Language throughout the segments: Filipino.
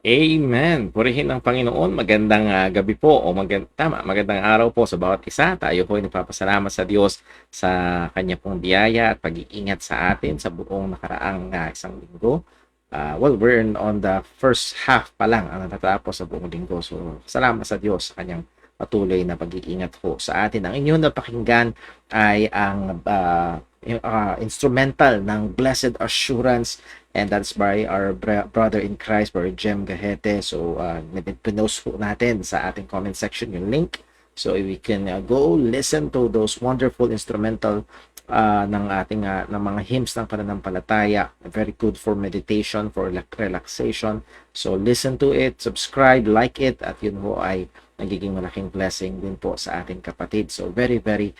Amen. Purihin ng Panginoon. Magandang gabi po o magandang araw po sa bawat isa. Tayo po ay nagpapasalamat sa Diyos sa kanya pong biyaya at pag-iingat sa atin sa buong nakaraang isang linggo. We're on the first half pa lang ang natatapos sa buong linggo. So, salamat sa Diyos sa kanyang patuloy na pag-iingat po sa atin. Ang inyong napakinggan ay ang instrumental ng Blessed Assurance, and that's by our brother in Christ, Brother Jem Gahete. So, pinost po natin sa ating comment section yung link. So, we can go listen to those wonderful instrumental ng ating ng mga hymns ng pananampalataya. Very good for meditation, for relaxation. So, listen to it, subscribe, like it, at yun ho ay nagiging malaking blessing din po sa ating kapatid. So, very, very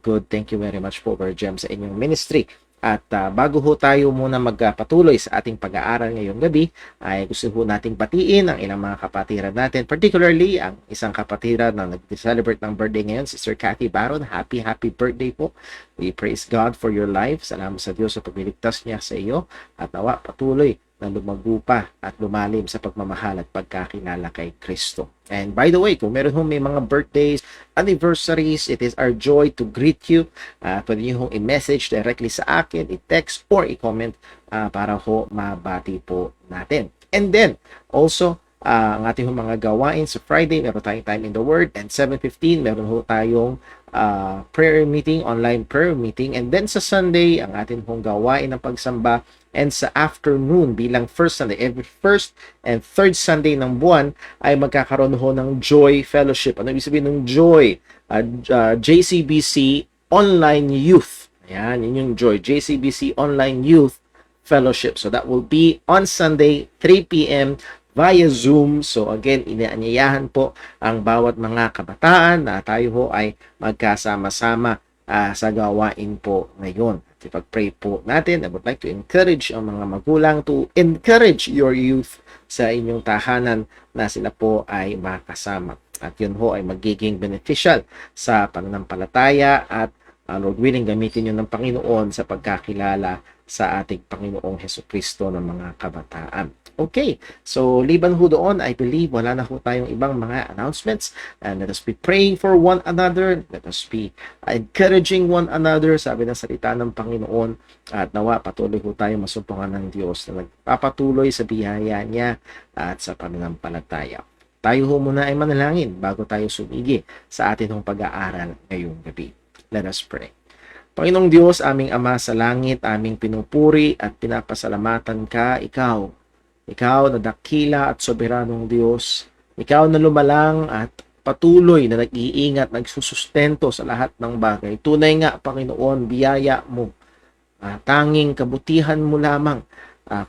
good. Thank you very much po, Brother Jem, sa inyong ministry. At bago ho tayo muna magpatuloy sa ating pag-aaral ngayong gabi, ay gusto ho nating batiin ang ilang mga kapatiran natin, particularly ang isang kapatiran na nag-celebrate ng birthday ngayon, si Sir Cathy Baron. Happy birthday po. We praise God for your life. Salamat sa Diyos sa pagliligtas niya sa iyo, at nawa patuloy na lumago pa at lumalim sa pagmamahal at pagkakilala kay Kristo. And by the way, kung meron may mga birthdays, anniversaries, it is our joy to greet you. Pwede nyo i-message directly sa akin, i-text or i-comment para ho mabati po natin. And then, also, ang ating mga gawain sa Friday, meron tayong Time in the Word, and 7:15, meron ho tayong prayer meeting, online prayer meeting, and then sa Sunday, ang ating hong gawain ng pagsamba, and sa afternoon bilang first Sunday, every first and third Sunday ng buwan ay magkakaroon ho ng Joy Fellowship. Ano ibig sabihin ng Joy? JCBC Online Youth. Ayan, yun yung Joy. JCBC Online Youth Fellowship. So that will be on Sunday, 3 p.m. via Zoom. So again, inaanyayahan po ang bawat mga kabataan na tayo ho ay magkasama-sama sa gawain po ngayon. Ipag-pray po natin. I would like to encourage ang mga magulang to encourage your youth sa inyong tahanan na sila po ay makasama. At yun ho ay magiging beneficial sa pananampalataya at Lord willing, gamitin yun ng Panginoon sa pagkakilala sa ating Panginoong Hesukristo ng mga kabataan. Okay, so liban ho doon, I believe wala na ho tayong ibang mga announcements. And let us be praying for one another. Let us be encouraging one another, sabi ng salita ng Panginoon. At nawa, patuloy ho tayo masumpungan ng Diyos na nagpapatuloy sa biyaya niya at sa pananampalataya. Tayo ho muna ay manalangin bago tayo sumigi sa atin hong pag-aaral ngayong gabi. Let us pray. Panginoong Diyos, aming Ama sa langit, aming pinupuri at pinapasalamatan ka, Ikaw na dakila at soberanong Diyos. Ikaw na lumalang at patuloy na nag-iingat, nagsusustento sa lahat ng bagay. Tunay nga, Panginoon, biyaya mo. Tanging kabutihan mo lamang.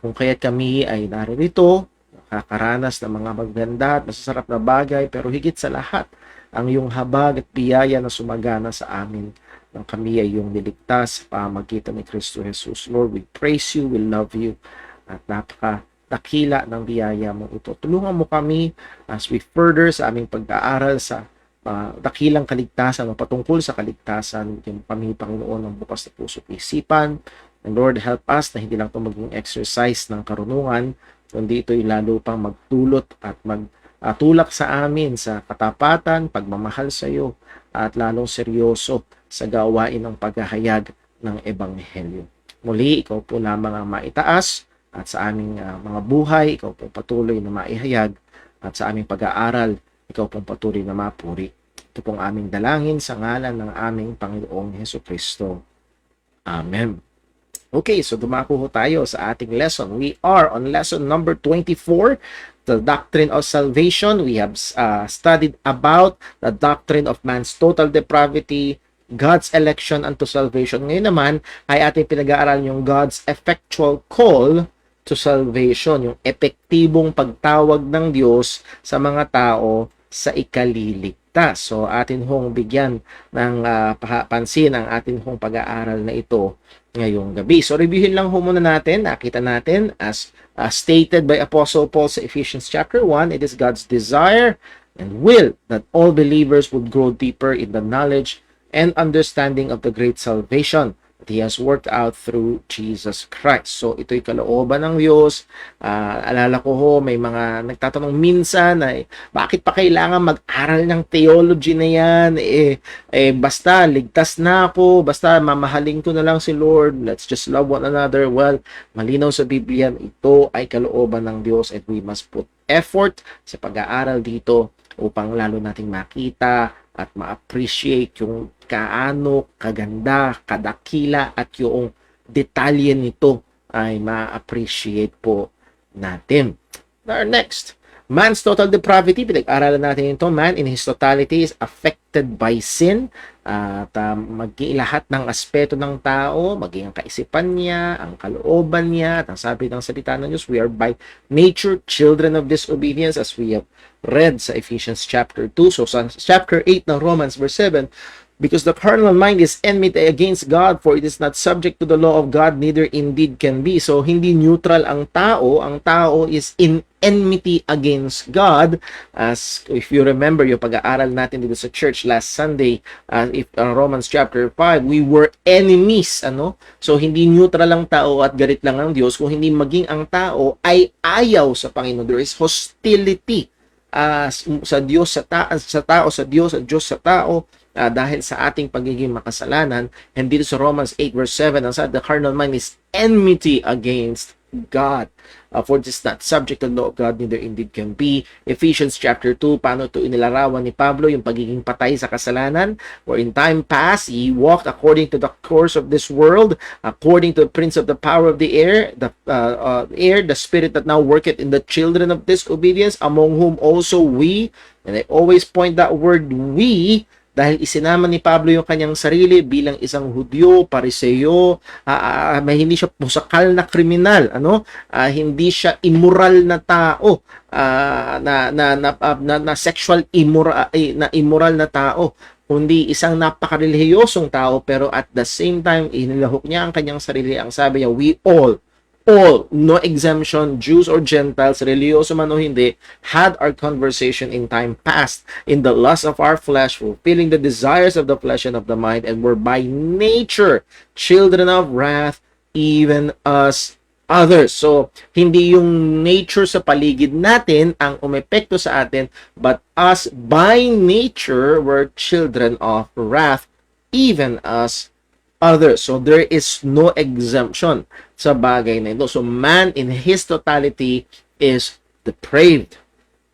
Kung kaya't kami ay naririto, nakakaranas ng mga maganda at masasarap na bagay, pero higit sa lahat, ang iyong habag at biyaya na sumagana sa amin nang kami ay iyong niligtas sa pamagitan ni Kristo Jesus. Lord, we praise you, we love you, at dakila ng biyaya mo ito. Tulungan mo kami as we further sa aming pag-aaral sa dakilang kaligtasan o patungkol sa kaligtasan, yung Panginoon ng bukas na puso at isipan. And Lord, help us na hindi lang ito maging exercise ng karunungan, kundi ito'y lalo pang magdulot at magtulak sa amin sa katapatan, pagmamahal sa iyo, at lalong seryoso sa gawain ng paghahayag ng Ebanghelyo. Muli, ikaw po lamang ang maitaas, at sa aming mga buhay, ikaw pong patuloy na maihayag, at sa aming pag-aaral, ikaw pong patuloy na mapuri. Ito pong aming dalangin sa ngalan ng aming Panginoong Hesukristo. Amen. Okay, so dumako ho tayo sa ating lesson. We are on lesson number 24, the doctrine of salvation. We have studied about the doctrine of man's total depravity, God's election unto salvation. Ngayon naman ay ating pinag-aaralan yung God's effectual call to salvation, yung epektibong pagtawag ng Diyos sa mga tao sa ikaliligtas. So atin hong bigyan ng pansin ang atin hong pag-aaral na ito ngayong gabi. So reviewin lang ho muna natin, nakita natin as stated by Apostle Paul sa Ephesians chapter 1, it is God's desire and will that all believers would grow deeper in the knowledge and understanding of the great salvation that He has worked out through Jesus Christ. So ito'y kalooban ng Diyos. Alala ko ho, may mga nagtatanong minsan ay bakit pa kailangan mag-aral ng theology na yan? Basta ligtas na ako, basta mamahalin ko na lang si Lord, let's just love one another. Well, malinaw sa Biblia, ito ay kalooban ng Diyos and we must put effort sa pag-aaral dito upang lalo nating makita at ma-appreciate yung kaano kaganda, kadakila at yung detalye nito ay ma-appreciate po natin. Next, man's total depravity. Pinag-aralan natin ito. Man in his totality is affected by sin. At maging lahat ng aspeto ng tao, maging ang kaisipan niya, ang kalooban niya, at ang sabi ng salita ng Diyos, we are by nature children of disobedience, as we have read sa Ephesians chapter 2. So sa chapter 8 ng Romans verse 7, because the carnal mind is enmity against God, for it is not subject to the law of God, neither indeed can be. So hindi neutral ang tao. Ang tao is in enmity against God. As if you remember yung pag-aaral natin dito sa church last Sunday, Romans chapter 5, we were enemies. So hindi neutral ang tao at galit lang ang Diyos, kung hindi maging ang tao ay ayaw sa Panginoon. There is hostility sa Diyos, sa tao, sa Diyos, sa Diyos, sa tao, dahil sa ating pagiging makasalanan. And dito sa Romans 8 verse 7, ang sabi, the carnal mind is enmity against God. For it is not subject to the law of God, neither indeed can be. Ephesians chapter 2, paano ito inilarawan ni Pablo, yung pagiging patay sa kasalanan, where in time past, he walked according to the course of this world, according to the prince of the power of the air, the spirit that now worketh in the children of disobedience, among whom also we, and I always point that word we, dahil isinama ni Pablo yung kanyang sarili bilang isang Hudyo, Pariseo, may hindi siya pusakal na kriminal, hindi siya immoral na tao, na sexual immoral na tao, kundi isang napakarelihiyosong tao, pero at the same time inilahok niya ang kanyang sarili. Ang sabi niya, we all, no exemption, Jews or Gentiles, religyoso man o hindi, had our conversation in time past in the lust of our flesh, fulfilling the desires of the flesh and of the mind, and were by nature children of wrath, even as others. So, hindi yung nature sa paligid natin ang umepekto sa atin, but us by nature were children of wrath, even as others. So there is no exemption sa bagay na ito. So man in his totality is depraved.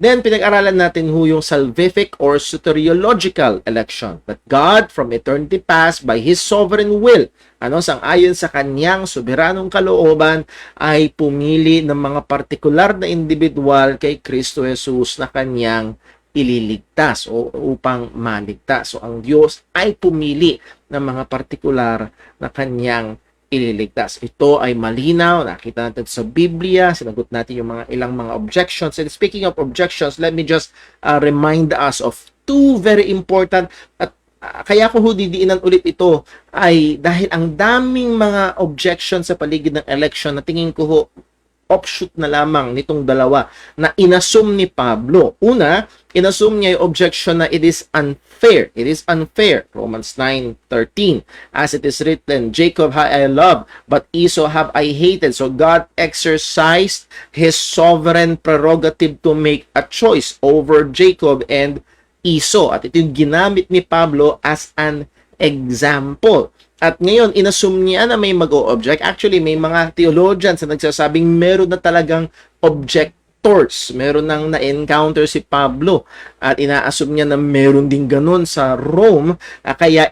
Then pinag-aralan natin yung salvific or soteriological election, that God from eternity past by His sovereign will, sang-ayon sa kanyang soberanong kalooban, ay pumili ng mga partikular na individual kay Kristo Jesus na kanyang ililigtas o upang maligtas. So ang Diyos ay pumili ng mga partikular na kanyang ililigtas. Ito ay malinaw, nakita natin sa Biblia, sinagot natin yung ilang mga objections. And speaking of objections, let me just remind us of two very important, at kaya ko didiinan ulit ito, ay dahil ang daming mga objections sa paligid ng election na tingin ko offshoot na lamang nitong dalawa na inassume ni Pablo. Una, inassume niya yung objection na it is unfair. It is unfair. Romans 9:13. As it is written, Jacob have I loved, but Esau have I hated. So God exercised His sovereign prerogative to make a choice over Jacob and Esau. At ito yung ginamit ni Pablo as an example. At ngayon, inassume niya na may mag-o-object. Actually, may mga theologians na nagsasabing meron na talagang objectors. Meron nang na-encounter si Pablo. At ina-assume niya na meron din ganun sa Rome. Kaya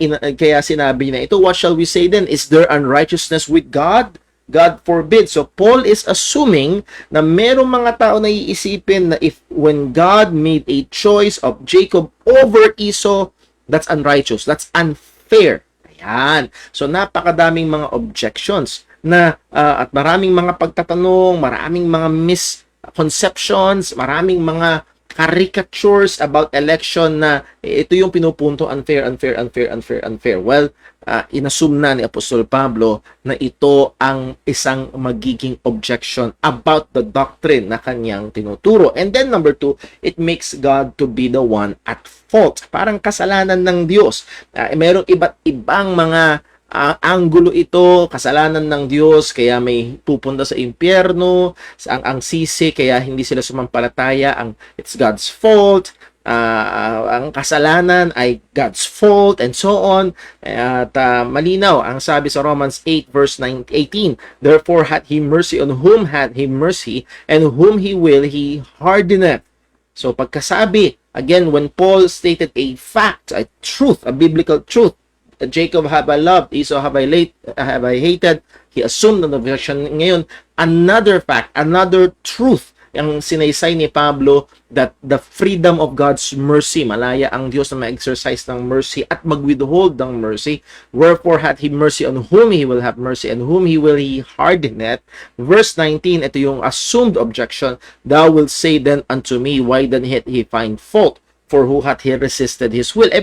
sinabi na ito, what shall we say then? Is there unrighteousness with God? God forbid. So, Paul is assuming na merong mga tao na iisipin na when God made a choice of Jacob over Esau, that's unrighteous. That's unfair. Ayan. So, napakadaming mga objections na at maraming mga pagtatanong, maraming mga misconceptions, maraming mga caricatures about election na ito yung pinupunto, unfair. Well, inassume na ni Apostol Pablo na ito ang isang magiging objection about the doctrine na kanyang tinuturo. And then number two, it makes God to be the one at fault. Parang kasalanan ng Diyos. Merong iba't ibang mga anggulo ito, kasalanan ng Diyos, kaya may pupunta sa impyerno, ang sisi, kaya hindi sila sumampalataya, it's God's fault, ang kasalanan ay God's fault, and so on. At malinaw, ang sabi sa Romans 8 verse 18, therefore had he mercy on whom had he mercy, and whom he will, he hardeneth. So pagkasabi, again, when Paul stated a fact, a truth, a biblical truth, Jacob have I loved, Esau have I hated, he assumed an objection. Ngayon, another fact, another truth, ang sinaysay ni Pablo, that the freedom of God's mercy, malaya ang Diyos na ma-exercise ng mercy at mag-withhold ng mercy. Wherefore had he mercy on whom he will have mercy, and whom he will he hardeneth. Verse 19, ito yung assumed objection. Thou wilt say then unto me, why then hath he find fault? For who hath he resisted his will?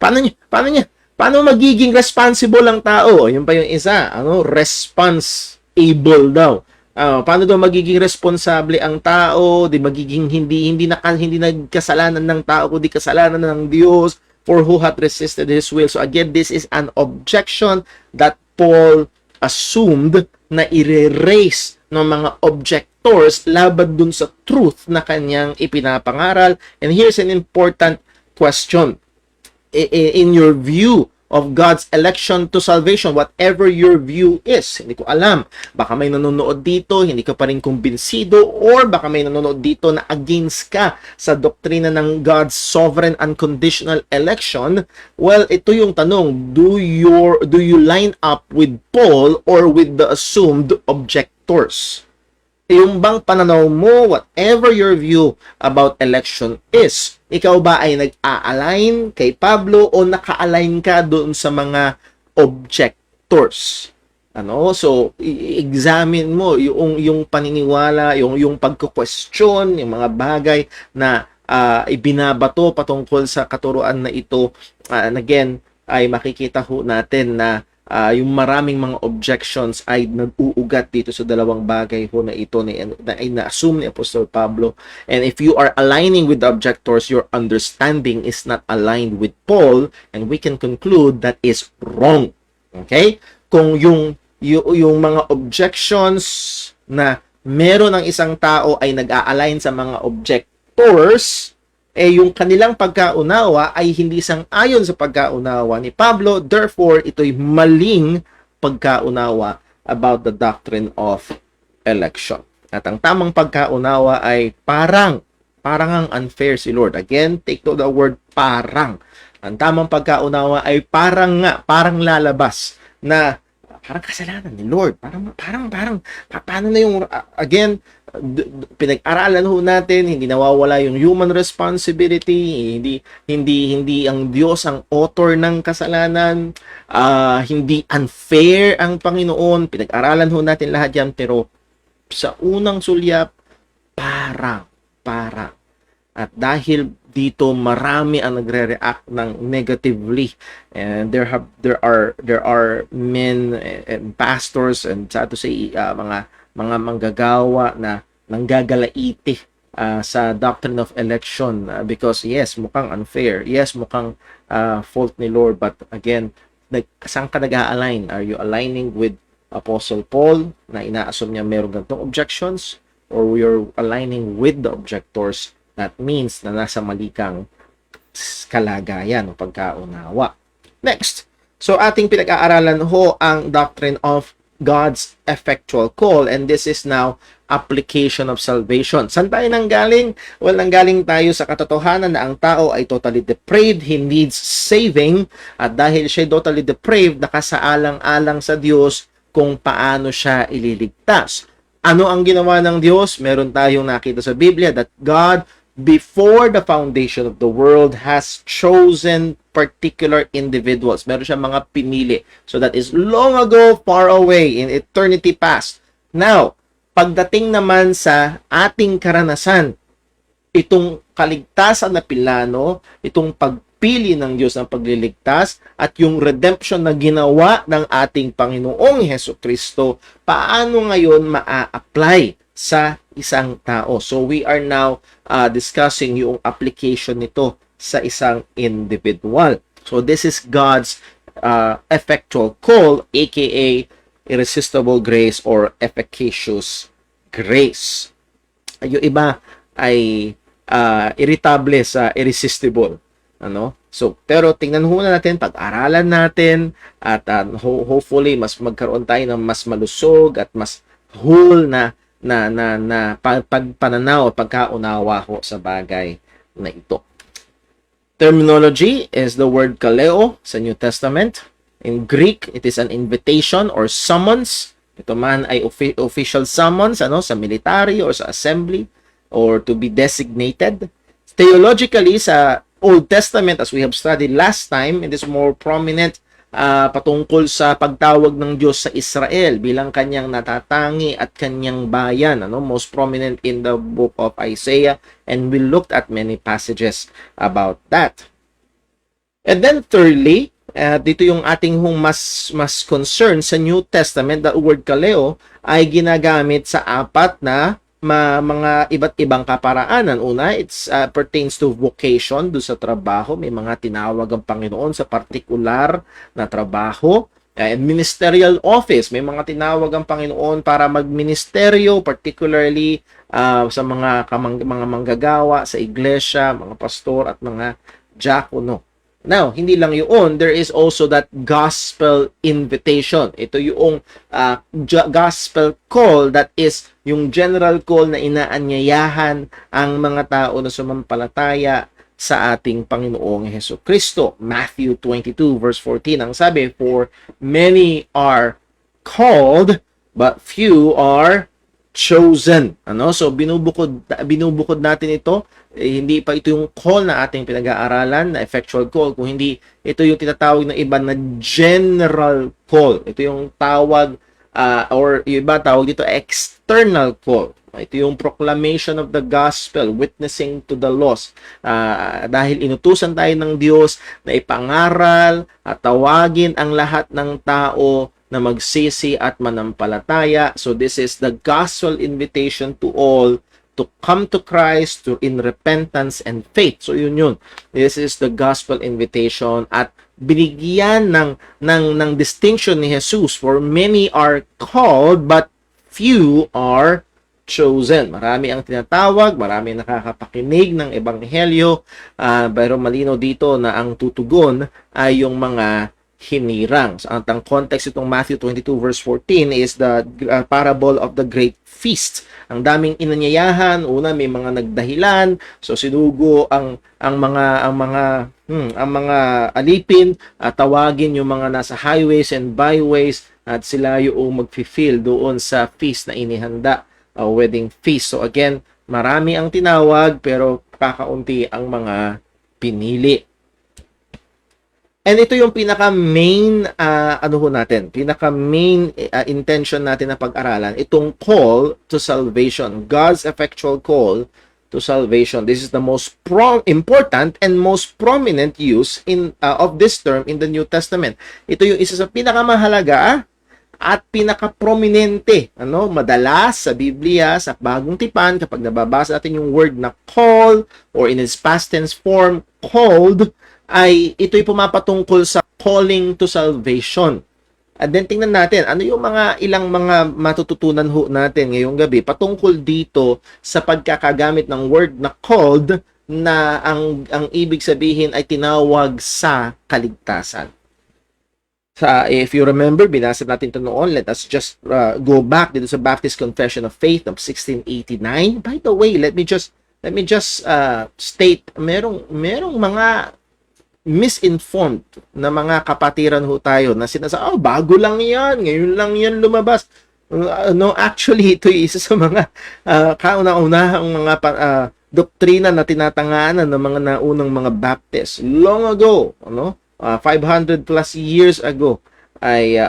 Paano magiging responsible ang tao? Yun pa yung isa, responsible daw. Paano daw magiging responsable ang tao? Di magiging hindi nagkasalanan ng tao kundi kasalanan ng Diyos, for who hath resisted his will. So again, this is an objection that Paul assumed na i-raise ng mga objectors laban dun sa truth na kanyang ipinapangaral. And here's an important question. In your view of God's election to salvation, whatever your view is, hindi ko alam, baka may nanonood dito, hindi ka pa rin kumbinsido, or baka may nanonood dito na against ka sa doktrina ng God's sovereign unconditional election. Well, ito yung tanong, do you line up with Paul or with the assumed objectors? Yung bang pananaw mo, whatever your view about election is, ikaw ba ay nag-a-align kay Pablo o naka-align ka doon sa mga objectors? So i-examine mo yung paniniwala, yung pagko-question, yung mga bagay na ibinabato patungkol sa katuruan na ito. And again, ay makikita ho natin na yung maraming mga objections ay nag-uugat dito sa dalawang bagay ho na ito na na-assume ni Apostle Pablo. And if you are aligning with the objectors, your understanding is not aligned with Paul, and we can conclude that is wrong. Okay? Kung yung mga objections na meron ng isang tao ay nag-a-align sa mga objectors, yung kanilang pagkaunawa ay hindi sang-ayon sa pagkaunawa ni Pablo, therefore ito'y maling pagkaunawa about the doctrine of election. At ang tamang pagkaunawa ay parang ang unfair si Lord. Again, take note the word parang. Ang tamang pagkaunawa ay parang lalabas na parang kasalanan ni Lord. Paano na yung, again, pinag-aralan ho natin, hindi nawawala yung human responsibility, hindi ang Diyos ang author ng kasalanan, hindi unfair ang Panginoon, pinag-aralan ho natin lahat yan, pero sa unang sulyap, parang. At dahil dito marami ang nagre-react ng negatively, and there are men and pastors and to say mga manggagawa na nanggagalaiti sa doctrine of election because yes, mukhang unfair, yes, mukhang fault ni Lord, but again, saan ka nag-a-align? Are you aligning with Apostle Paul na ina-assume niya meron ganitong objections, or you're aligning with the objectors? That means na nasa mali kang kalagayan o pagkaunawa. Next, so ating pinag-aaralan ho ang doctrine of God's effectual call, and this is now application of salvation. Saan tayo nanggaling? Well, nanggaling tayo sa katotohanan na ang tao ay totally depraved, he needs saving, at dahil siya totally depraved, nakasaalang-alang sa Diyos kung paano siya ililigtas. Ano ang ginawa ng Diyos? Meron tayong nakita sa Biblia that God, before the foundation of the world, has chosen particular individuals. Meron siyang mga pinili. So that is long ago, far away, in eternity past. Now, pagdating naman sa ating karanasan, itong kaligtasan na pilano, itong pagpili ng Diyos ng pagliligtas, at yung redemption na ginawa ng ating Panginoong Hesukristo, paano ngayon maa-apply sa isang tao? So we are now discussing yung application nito sa isang individual. So this is God's effectual call, aka irresistible grace or efficacious grace. Yung iba ay irritable sa irresistible. Ano? So, pero tingnan muna natin, pag-aralan natin at hopefully mas magkaroon tayo ng mas malusog at mas whole na pagpananaw at pagkaunawa ko sa bagay na ito. Terminology is the word kaleo sa New Testament. In Greek, it is an invitation or summons. Ito man ay official summons sa military or sa assembly or to be designated. Theologically, sa Old Testament, as we have studied last time, it is more prominent patungkol sa pagtawag ng Diyos sa Israel bilang kanyang natatangi at kanyang bayan. Most prominent in the book of Isaiah, and we looked at many passages about that. And then thirdly, dito yung ating mas concern sa New Testament, the word kaleo ay ginagamit sa apat na mga iba't ibang kaparaanan. Una, it pertains to vocation, do sa trabaho. May mga tinawag ang Panginoon sa partikular na trabaho. And ministerial office, may mga tinawag ang Panginoon para magministeryo, particularly sa mga manggagawa sa iglesia, mga pastor at mga diakono. Now, hindi lang yun, there is also that gospel invitation. Ito yung gospel call, that is yung general call na inaanyayahan ang mga tao na sumampalataya sa ating Panginoong Hesukristo. Matthew 22 verse 14, ang sabi, "For many are called, but few are chosen." So binubukod natin ito. Hindi pa ito yung call na ating pinag-aaralan, na effectual call, kung hindi ito yung tinatawag ng iba na general call. Ito yung tawag or yung iba tawag dito external call. Ito yung proclamation of the gospel, witnessing to the lost. Dahil inutusan tayo ng Diyos na ipangaral at tawagin ang lahat ng tao na magsisi at manampalataya. So this is the gospel invitation to all to come to Christ in repentance and faith. So yun. This is the gospel invitation, at binigyan ng distinction ni Jesus. For many are called, but few are chosen. Marami ang tinatawag, marami ang nakakapakinig ng ebanghelyo, pero malino dito na ang tutugon ay yung mga hinirang. So, ang context itong Matthew 22 verse 14 is the parable of the great feast. Ang daming inanyayahan, una may mga nagdahilan, so sinugo ang mga alipin at tawagin yung mga nasa highways and byways, at sila yung magfi-fill doon sa feast na inihanda, wedding feast. So again, marami ang tinawag pero kakaunti ang mga pinili. And ito yung pinaka-main intention natin na pag-aralan, itong call to salvation, God's effectual call to salvation. This is the most important and most prominent use of this term in the New Testament. Ito yung isa sa pinakamahalaga at pinaka-prominente, madalas sa Biblia, sa Bagong Tipan, kapag nababasa natin yung word na call, or in its past tense form, called, ay ito'y pumapatungkol sa calling to salvation. At then tingnan natin, ano yung ilang mga matututunan natin ngayong gabi patungkol dito sa pagkakagamit ng word na called, na ang ibig sabihin ay tinawag sa kaligtasan. If you remember, binasa natin ito noon. Let us just go back dito sa Baptist Confession of Faith of 1689. By the way, let me just state, merong mga misinformed na mga kapatiran tayo na sinasabi, bago lang yan, ngayon lang yan lumabas. Actually, ito isa sa mga kauna-unahang mga doktrina na tinatanganan ng mga naunang mga Baptist long ago, 500 plus years ago,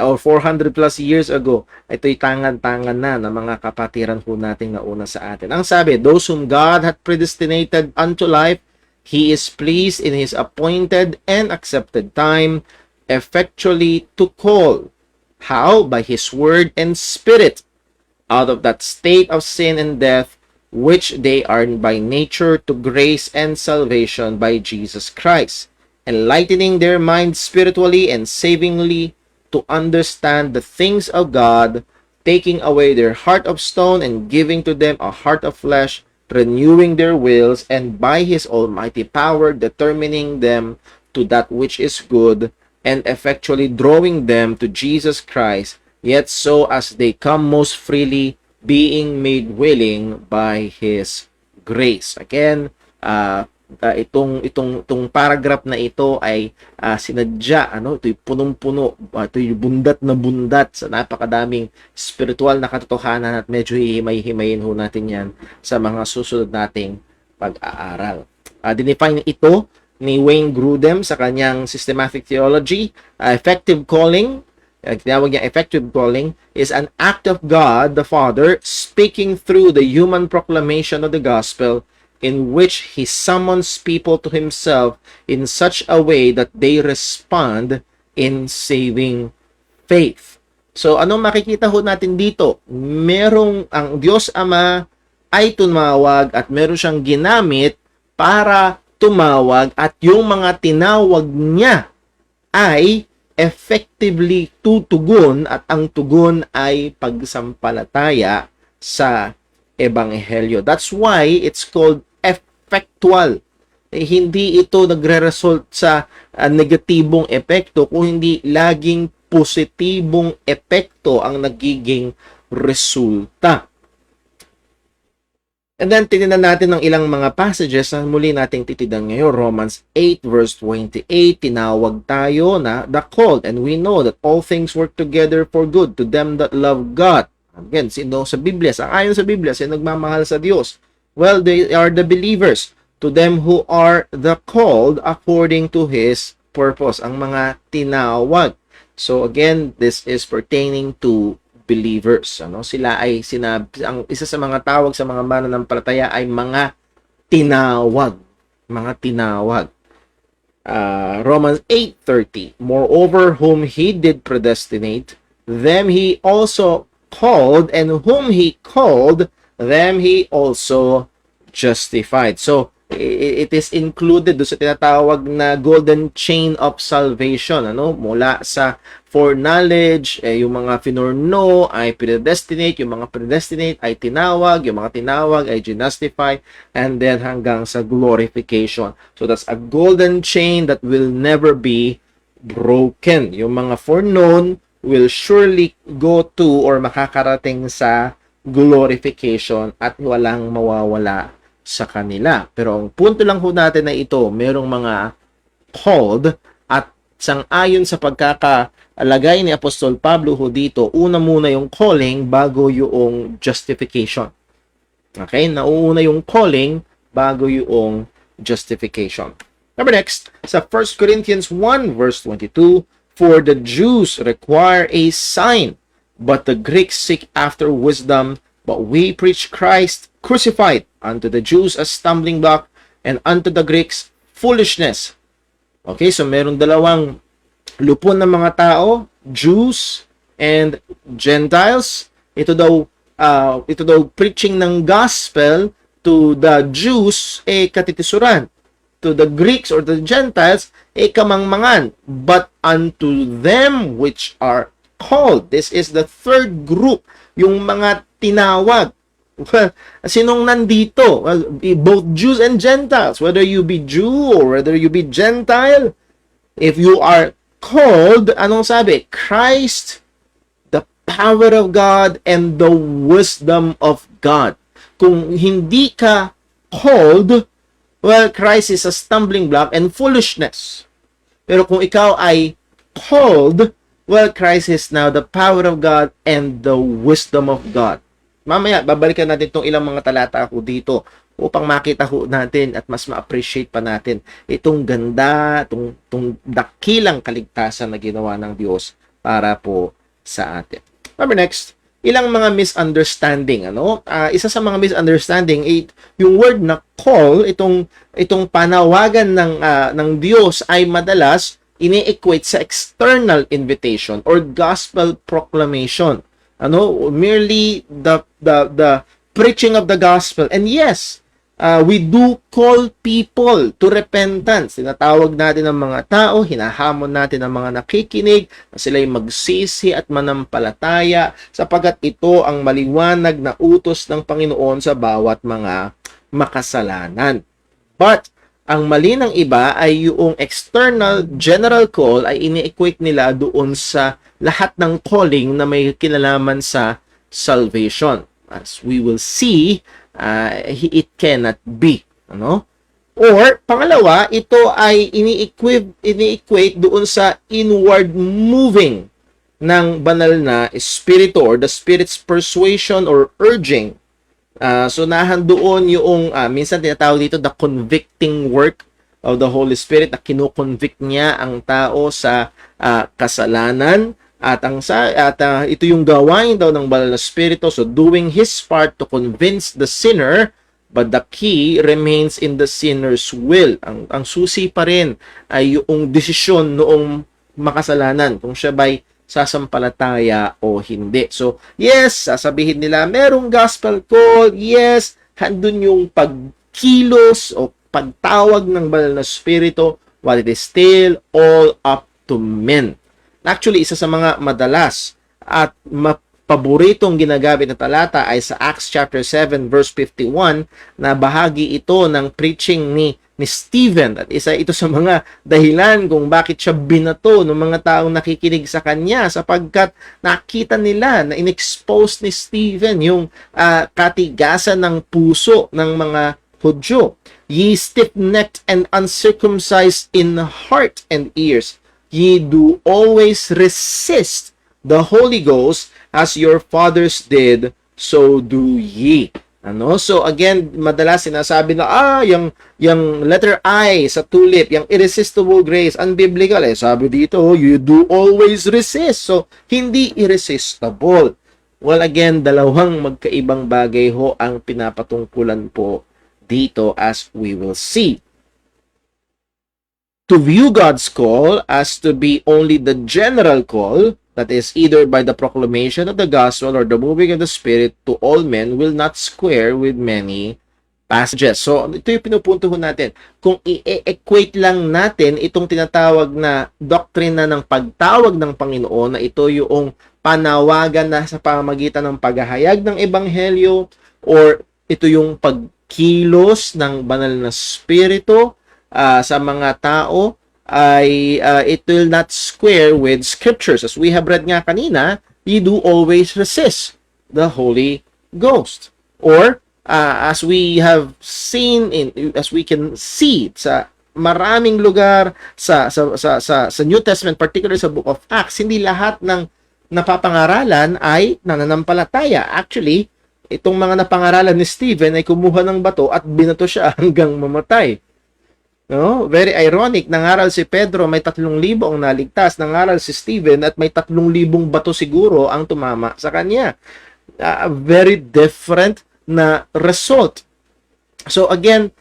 or 400 plus years ago, ito'y tangan-tangan na ng mga kapatiran nating nauna sa atin. Ang sabi, "Those whom God hath predestinated unto life, He is pleased in His appointed and accepted time effectually to call." How? By His word and Spirit, out of that state of sin and death, which they are by nature, to grace and salvation by Jesus Christ. enlightening their minds spiritually and savingly to understand the things of God, taking away their heart of stone and giving to them a heart of flesh, renewing their wills, and by his almighty power determining them to that which is good, and effectually drawing them to Jesus Christ, yet so as they come most freely, being made willing by his grace. Again, itong paragraph na ito ay sinadya, ito yung punong-puno, ito yung bundat na bundat sa napakadaming spiritual na katotohanan, at medyo hihimay-himayin ho natin yan sa mga susunod nating pag-aaral. Dinefine ito ni Wayne Grudem sa kanyang Systematic Theology. Effective calling, tinawag niya effective calling, is an act of God the Father speaking through the human proclamation of the gospel, in which he summons people to himself in such a way that they respond in saving faith. So, anong makikita ho natin dito? Merong ang Diyos Ama ay tumawag at meron siyang ginamit para tumawag, at yung mga tinawag niya ay effectively tutugon, at ang tugon ay pagsampalataya sa Ebanghelyo. That's why it's called effectual. Hindi ito nagre-result sa negatibong epekto, kung hindi laging positibong epekto ang nagiging resulta. And then, tingnan natin ng ilang mga passages na muli nating titidan ngayon. Romans 8 verse 28, tinawag tayo na the called, and we know that all things work together for good to them that love God. Again, sino sa Biblia? Ayon sa Biblia, sino nagmamahal sa Diyos? Well, they are the believers. To them who are the called according to His purpose. Ang mga tinawag. So again, this is pertaining to believers. Sila ay ang isa sa mga tawag sa mga mananampalataya ay mga tinawag. Mga tinawag. Romans 8:30. Moreover, whom He did predestinate, them He also called, and whom He called, them He also justified. So, it is included do sa tinatawag na golden chain of salvation, mula sa foreknowledge, yung mga finorno ay predestinate, yung mga predestinate ay tinawag, yung mga tinawag ay justify, and then hanggang sa glorification. So that's a golden chain that will never be broken. Yung mga foreknown will surely go to or makakarating sa glorification at walang mawawala sa kanila. Pero ang punto lang ho natin na ito, merong mga called, at sang-ayon sa pagkakalagay ni Apostol Pablo ho dito, una muna yung calling bago yung justification. Okay? Nauuna yung calling bago yung justification. Number next, sa 1 Corinthians 1 verse 22, for the Jews require a sign, but the Greeks seek after wisdom, but we preach Christ crucified, unto the Jews a stumbling block, and unto the Greeks foolishness. Okay, so meron dalawang lupon ng mga tao, Jews and Gentiles. Ito daw preaching ng gospel to the Jews katitisuran, to the Greeks or the Gentiles kamangmangan, but unto them which are called. This is the third group, yung mga tinawag. Well, sinong nandito? Well, both Jews and Gentiles. Whether you be Jew or whether you be Gentile, if you are called, anong sabi? Christ, the power of God and the wisdom of God. Kung hindi ka called, well, Christ is a stumbling block and foolishness. Pero kung ikaw ay called, well, Christ is now the power of God and the wisdom of God. Mamaya, babalikan natin itong ilang mga talata ko dito upang makita ho natin at mas ma-appreciate pa natin itong ganda, itong dakilang kaligtasan na ginawa ng Diyos para po sa atin. Number next, ilang mga misunderstanding. Isa sa mga misunderstanding, yung word na call, itong panawagan ng Diyos ay madalas ini-equate sa external invitation or gospel proclamation. Merely the preaching of the gospel. And yes, we do call people to repentance. Tinatawag natin ang mga tao, hinahamon natin ang mga nakikinig na sila'y magsisi at manampalataya sapagkat ito ang maliwanag na utos ng Panginoon sa bawat mga makasalanan. But ang mali ng iba ay yung external general call ay ini-equate nila doon sa lahat ng calling na may kinalaman sa salvation. As we will see, it cannot be. Ano? Or, pangalawa, ito ay ini-equate doon sa inward moving ng banal na espiritu or the Spirit's persuasion or urging. So, nahan doon yung, minsan tinatawag dito, the convicting work of the Holy Spirit na kinukonvict niya ang tao sa kasalanan. At ito yung gawain daw ng banal na espiritu. So, doing his part to convince the sinner, but the key remains in the sinner's will. Ang susi pa rin ay yung desisyon noong makasalanan, kung siya ba'y sasampalataya o hindi. So, yes, sasabihin nila, merong gospel call, yes, handun yung pagkilos o pagtawag ng banal na espiritu, while it is still all up to men. Actually, isa sa mga madalas at paboritong ginagamit na talata ay sa Acts chapter 7 verse 51 na bahagi ito ng preaching ni Stephen, at isa ito sa mga dahilan kung bakit siya binato ng mga taong nakikinig sa kanya, sapagkat nakita nila na inexpose ni Stephen yung katigasan ng puso ng mga Hudyo. Ye stiff-necked and uncircumcised in heart and ears, ye do always resist the Holy Ghost, as your fathers did, so do ye. Ano? So again, madalas sinasabi na yung letter I sa tulip, yung irresistible grace, unbiblical. Sabi dito, you do always resist. So hindi irresistible. Well, again, dalawang magkaibang bagay ho ang pinapatungkulan po dito, as we will see. To view God's call as to be only the general call, that is either by the proclamation of the gospel or the moving of the Spirit to all men, will not square with many passages. So, ito yung pinupunto natin. Kung i-equate lang natin itong tinatawag na doktrina ng pagtawag ng Panginoon, na ito yung panawagan na sa pamamagitan ng paghahayag ng Ebanghelyo, or ito yung pagkilos ng banal na Espiritu sa mga tao, ay it will not square with scriptures. As we have read nga kanina, you do always resist the Holy Ghost. Or as we have seen, as we can see sa maraming lugar sa New Testament, particularly sa Book of Acts, hindi lahat ng napapangaralan ay nananampalataya. Actually, itong mga napangaralan ni Stephen ay kumuha ng bato at binato siya hanggang mamatay. No? Very ironic, nangaral si Pedro, may 3,000 ang naligtas. Nangaral si Stephen at may 3,000 bato siguro ang tumama sa kanya. Very different na result. So again,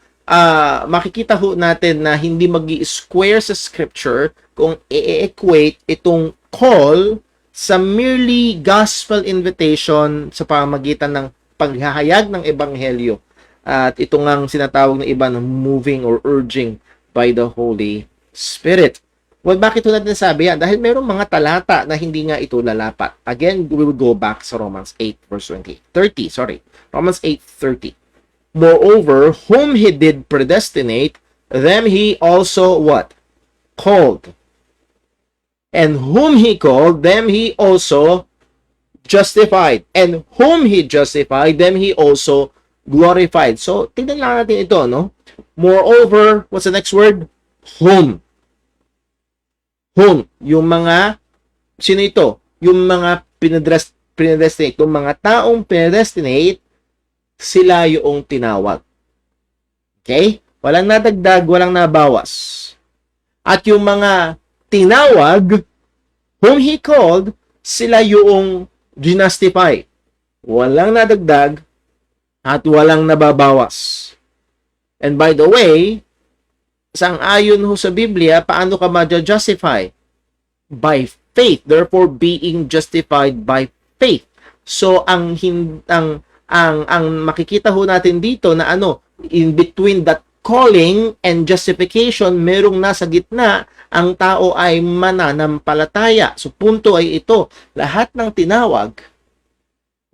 makikita ho natin na hindi magi-square sa scripture kung i-equate itong call sa merely gospel invitation sa pamamagitan ng paghahayag ng ebanghelyo. At ito ngang sinatawag ng iba na moving or urging by the Holy Spirit. Well, bakit ito natin sabi yan? Dahil mayroong mga talata na hindi nga ito lalapat. Again, we will go back sa Romans 8 verse 30. Romans 8:30. Moreover, whom he did predestinate, them he also what? Called. And whom he called, them he also justified. And whom he justified, them he also glorified. So, tingnan lang natin ito, no? Moreover, what's the next word? Whom. Whom. Yung mga, sino ito? Yung mga pinedestinate. Yung mga taong pinedestinate, sila yung tinawag. Okay? Walang nadagdag, walang nabawas. At yung mga tinawag, whom he called, sila yung ginustify. Walang nadagdag, at walang nababawas. And by the way, sang-ayon ho sa Biblia, paano ka ma-justify? By faith. Therefore, being justified by faith. So, ang makikita ho natin dito na in between that calling and justification, merong nasa gitna, ang tao ay mananampalataya. So punto ay ito, lahat ng tinawag,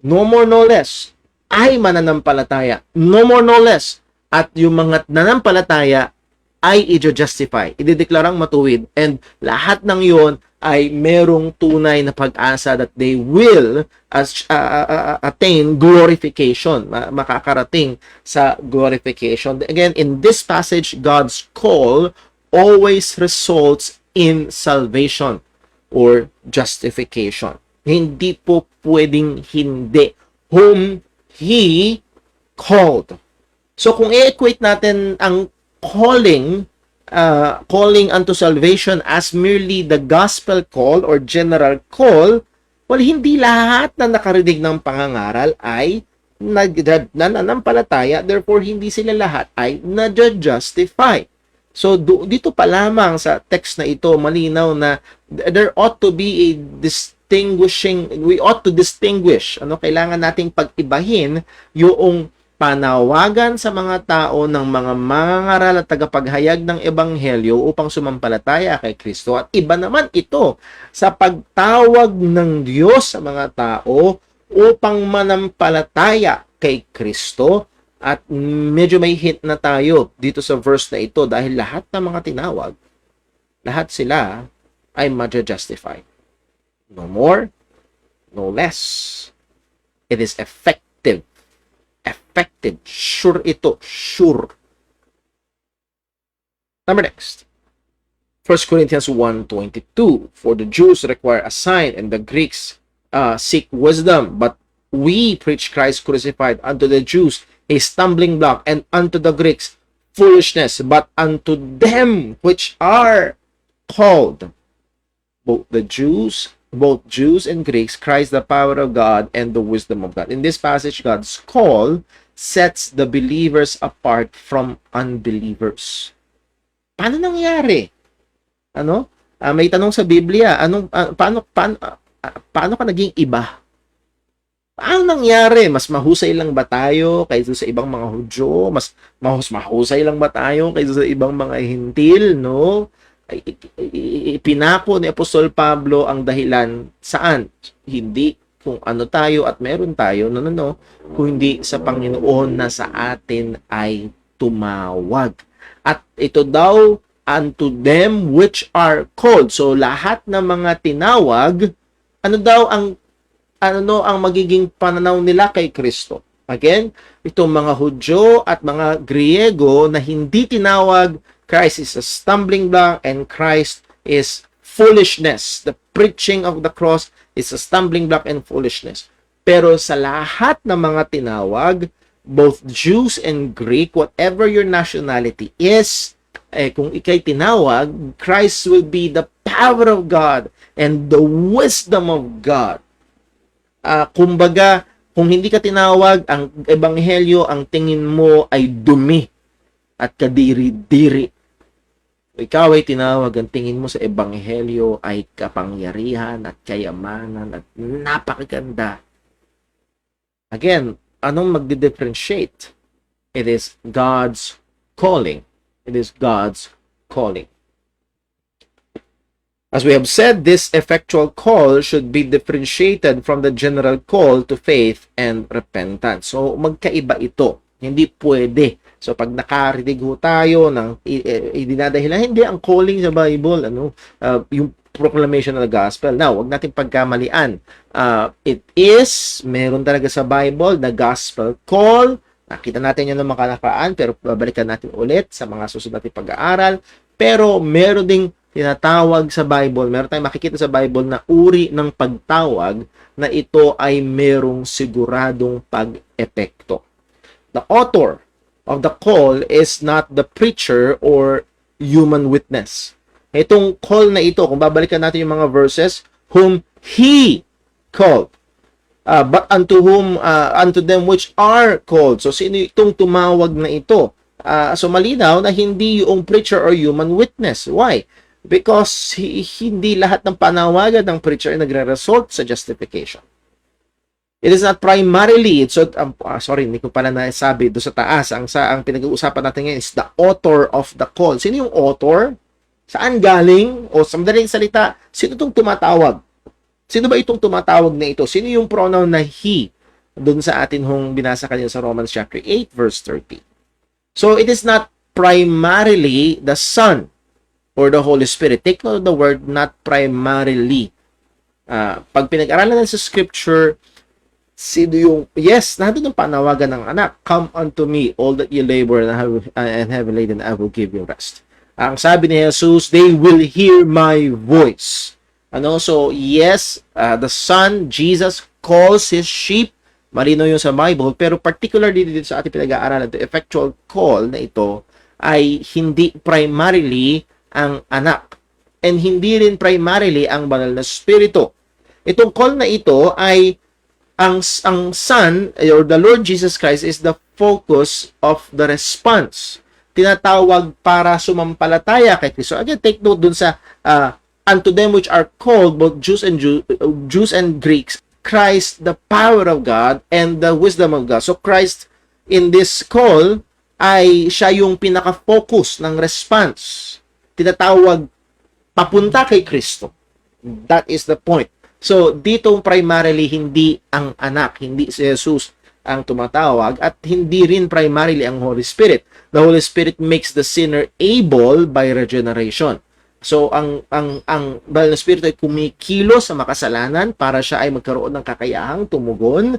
no more no less, ay mananampalataya. No more no less. At yung mga nanampalataya ay i-justify, idideklarang matuwid, and lahat ng yon ay merong tunay na pag-asa that they will attain glorification, makakarating sa glorification. Again, in this passage, God's call always results in salvation or justification. Hindi po pwedeng hindi. Whom He called. So kung i-equate natin ang calling unto salvation as merely the gospel call or general call, well, hindi lahat na nakarinig ng pangangaral ay nananampalataya, therefore hindi sila lahat ay na-justify. So dito pa lamang sa text na ito, malinaw na there ought to be a we ought to distinguish, kailangan nating pag-ibahin yung panawagan sa mga tao ng mga mangangaral at tagapaghayag ng ebanghelyo upang sumampalataya kay Kristo, at iba naman ito sa pagtawag ng Diyos sa mga tao upang manampalataya kay Kristo. At medyo may hint na tayo dito sa verse na ito dahil lahat ng mga tinawag, lahat sila ay ma-justify. No more, no less. It is effective. Sure ito. Sure. Number next. 1 Corinthians 1:22. For the Jews require a sign and the Greeks seek wisdom. But we preach Christ crucified, unto the Jews a stumbling block, and unto the Greeks foolishness. But unto them which are called, both Jews and Greeks, Christ the power of God and the wisdom of God. In this passage, God's call sets the believers apart from unbelievers. Paano nangyari? May tanong sa Biblia, paano ka naging iba? Paano nangyari? Mas mahusay lang ba tayo kaysa sa ibang mga Hudyo? Mas mahusay lang ba tayo kaysa sa ibang mga Hintil, no? Ipinako ni Apostol Pablo ang dahilan saan? Hindi kung ano tayo at meron tayo, kung hindi sa Panginoon na sa atin ay tumawag. At ito daw, unto them which are called. So lahat ng mga tinawag, ang magiging pananaw nila kay Kristo? Again, itong mga Hudyo at mga Griego na hindi tinawag, Christ is a stumbling block and Christ is foolishness. The preaching of the cross is a stumbling block and foolishness. Pero sa lahat ng mga tinawag, both Jews and Greek, whatever your nationality is, kung ikay tinawag, Christ will be the power of God and the wisdom of God. Kumbaga, kung hindi ka tinawag, ang ebanghelyo, ang tingin mo ay dumi at kadiri-diri. Ikaw ay tinawag, ang tingin mo sa ebanghelyo ay kapangyarihan at kayamanan at napakaganda. Again, anong magdi-differentiate? It is God's calling. It is God's calling. As we have said, this effectual call should be differentiated from the general call to faith and repentance. So, magkaiba ito. Hindi pwede. So, pag nakarinig ho tayo ng idinadahilan, hindi ang calling sa Bible, yung proclamation of the gospel. Now, wag natin pagkamalian. Meron talaga sa Bible na gospel call. Nakita natin yun ng mga nakaraan, pero babalikan natin ulit sa mga susunod natin pag-aaral. Pero meron ding tinatawag sa Bible, meron tayong makikita sa Bible na uri ng pagtawag na ito ay merong siguradong pag-epekto. The author of the call is not the preacher or human witness. Itong call na ito, kung babalikan natin yung mga verses, whom He called. But unto them which are called. So, sino itong tumawag na ito? So, malinaw na hindi yung preacher or human witness. Why? Because hindi lahat ng panawagan ng preacher ay nagre-result sa justification. It is not primarily, so, sorry, hindi ko pala nasabi doon sa taas. Ang pinag-uusapan natin ngayon is the author of the call. Sino yung author? Saan galing? O sa madaling salita, sino itong tumatawag? Sino ba itong tumatawag na ito? Sino yung pronoun na he? Doon sa atin hong binasa kanina sa Romans chapter 8, verse 30. So, it is not primarily the Son or the Holy Spirit. Take note of the word, not primarily. Pag pinag-aralan sa Scripture, sino yung, yes, nandun ang panawagan ng anak, come unto me, all that you labor and heavy laden, I will give you rest. Ang sabi ni Jesus, they will hear my voice. So, yes, the Son, Jesus, calls His sheep, marino yung sa Bible, pero particularly dito sa ating pinag-aaralan, the effectual call na ito ay hindi primarily ang anak. And hindi rin primarily ang banal na spirito. Itong call na ito ay ang Son or the Lord Jesus Christ is the focus of the response. Tinatawag para sumampalataya kay Kristo. Again, take note dun sa unto them which are called, both Jews and Greeks, Christ, the power of God and the wisdom of God. So Christ in this call ay siya yung pinaka-focus ng response. Tinatawag papunta kay Kristo. That is the point. So, dito primarily hindi ang anak, hindi si Jesus ang tumatawag at hindi rin primarily ang Holy Spirit. The Holy Spirit makes the sinner able by regeneration. So, ang banal na Espiritu ay kumikilos sa makasalanan para siya ay magkaroon ng kakayahang tumugon,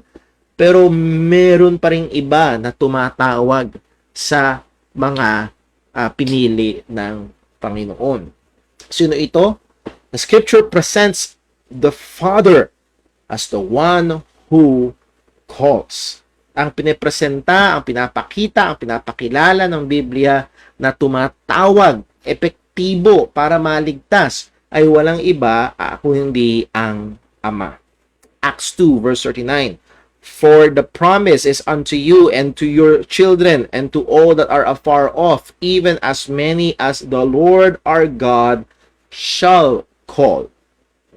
pero meron pa ring iba na tumatawag sa mga pinili ng Panginoon. Sino ito? The Scripture presents the Father as the one who calls. Ang pinipresenta, ang pinapakita, ang pinapakilala ng Biblia na tumatawag, epektibo para maligtas ay walang iba kung hindi ang Ama. Acts 2 verse 39. For the promise is unto you and to your children and to all that are afar off, even as many as the Lord our God shall call.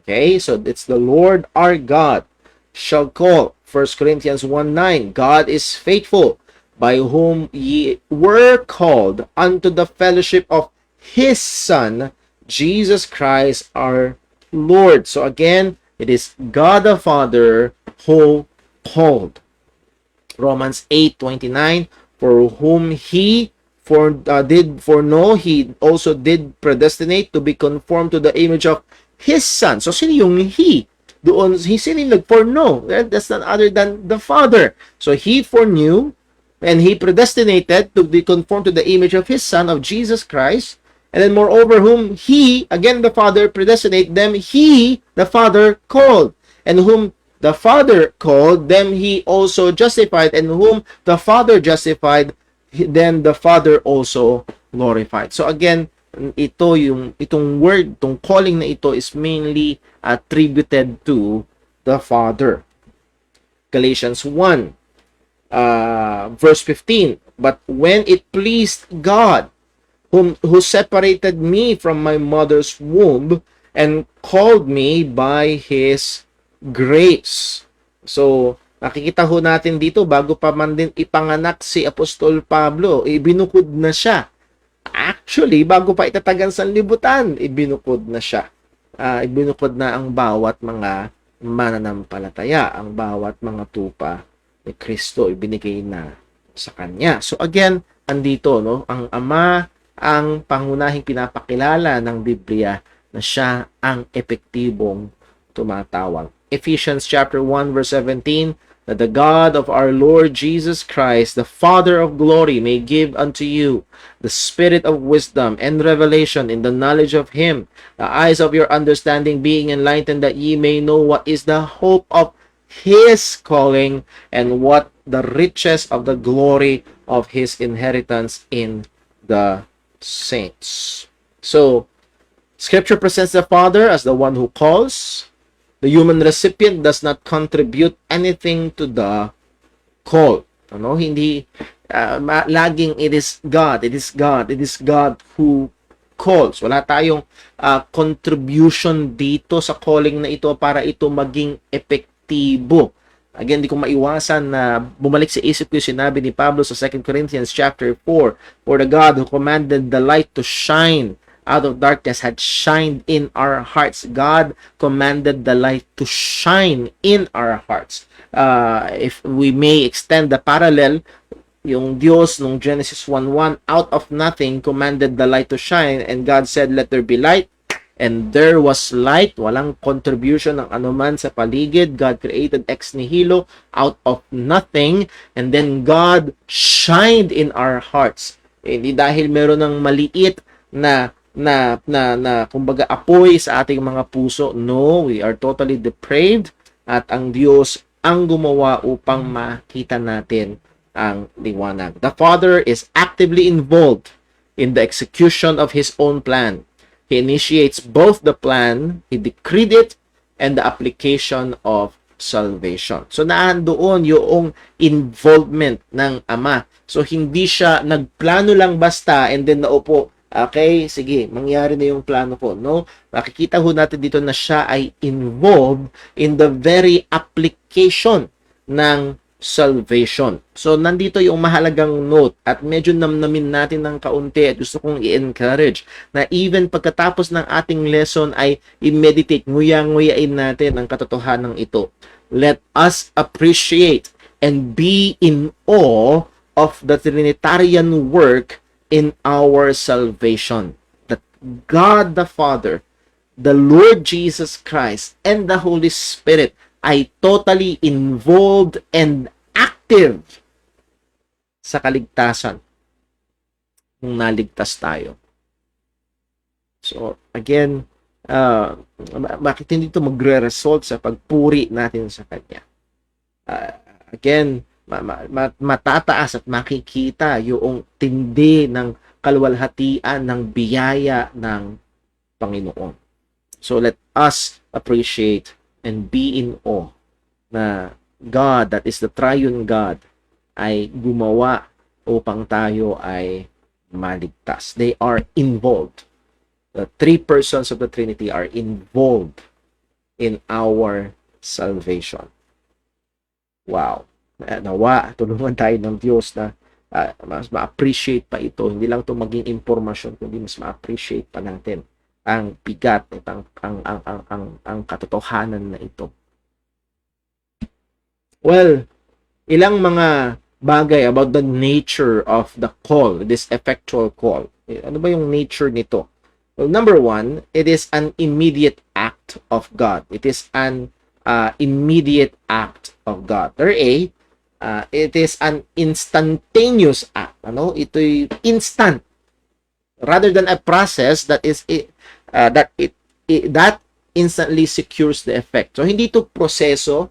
Okay, so it's the Lord our God shall call. 1 Corinthians 1:9, God is faithful, by whom ye were called unto the fellowship of His Son, Jesus Christ our Lord. So again, it is God the Father who called. Romans 8:29, for whom He did foreknow, He also did predestinate to be conformed to the image of His Son. So, sino yung He? Doon, sino yung nag-foreknow? That's none other than the Father. So, He foreknew and He predestinated to be conformed to the image of His Son, of Jesus Christ. And then, moreover, whom He, again, the Father, predestinate them, He, the Father, called. And whom the Father called, them He also justified. And whom the Father justified, then the Father also glorified. So, again, itong word, itong calling na ito is mainly attributed to the Father. Galatians 1 verse 15, but when it pleased God who separated me from my mother's womb and called me by His grace. So nakikita ho natin dito, bago pa man din ipanganak si Apostol Pablo, ibinukod na siya. Actually, bago pa itatagan sa libutan, ibinukod na siya. Ibinukod na ang bawat mga mananampalataya, ang bawat mga tupa ni Kristo, ibinigay na sa Kanya. So again, andito, no, ang Ama, ang pangunahing pinapakilala ng Biblia na siya ang epektibong tumatawag. Ephesians chapter 1 verse 17, that the God of our Lord Jesus Christ, the Father of glory, may give unto you the spirit of wisdom and revelation in the knowledge of Him, the eyes of your understanding being enlightened, that ye may know what is the hope of His calling, and what the riches of the glory of His inheritance in the saints. So, Scripture presents the Father as the one who calls. The human recipient does not contribute anything to the call. Hindi laging it is God, it is God, it is God who calls. Wala tayong contribution dito sa calling na ito para ito maging epektibo. Again, di ko maiwasan na bumalik sa isip ko yung sinabi ni Pablo sa 2 Corinthians chapter 4, "For the God who commanded the light to shine out of darkness had shined in our hearts." God commanded the light to shine in our hearts. If we may extend the parallel, yung Diyos nung Genesis 1:1, out of nothing commanded the light to shine, and God said, "Let there be light." And there was light, walang contribution ng anuman sa paligid. God created ex nihilo out of nothing, and then God shined in our hearts. Hindi dahil meron ng maliit na kumbaga apoy sa ating mga puso. No, we are totally depraved, at ang Diyos ang gumawa upang makita natin ang liwanag. The Father is actively involved in the execution of His own plan. He initiates both the plan, He decreed it, and the application of salvation. So naandoon yung involvement ng Ama. So hindi siya nagplano lang basta and then naupo, okay, sige, mangyari na yung plano ko. No, makikita ho natin dito na siya ay involved in the very application ng salvation. So, nandito yung mahalagang note at medyo namnamin natin ng kaunti at gusto kong i-encourage na even pagkatapos ng ating lesson ay i-meditate, nguya-nguyain natin ang katotohanan ito. Let us appreciate and be in awe of the Trinitarian work in our salvation. That God the Father, the Lord Jesus Christ, and the Holy Spirit ay totally involved and active sa kaligtasan nung naligtas tayo. So, again, bakit hindi ito magre-result sa pagpuri natin sa Kanya? Again, matataas at makikita yung tindi ng kaluwalhatian ng biyaya ng Panginoon. So, let us appreciate and be in awe na God, that is the triune God, ay gumawa upang tayo ay maligtas. They are involved. The three persons of the Trinity are involved in our salvation. Wow. Nawa, tulungan tayo ng Diyos na mas ma-appreciate pa ito. Hindi lang ito maging impormasyon, kundi mas ma-appreciate pa natin ang bigat at ang katotohanan na ito. Well, ilang mga bagay about the nature of the call, this effectual call. Ano ba yung nature nito? Well, number one, it is an immediate act of God. It is an immediate act of God. Or A, it is an instantaneous act. Ano? Ito'y instant. Rather than a process that is that instantly secures the effect. So hindi ito proseso.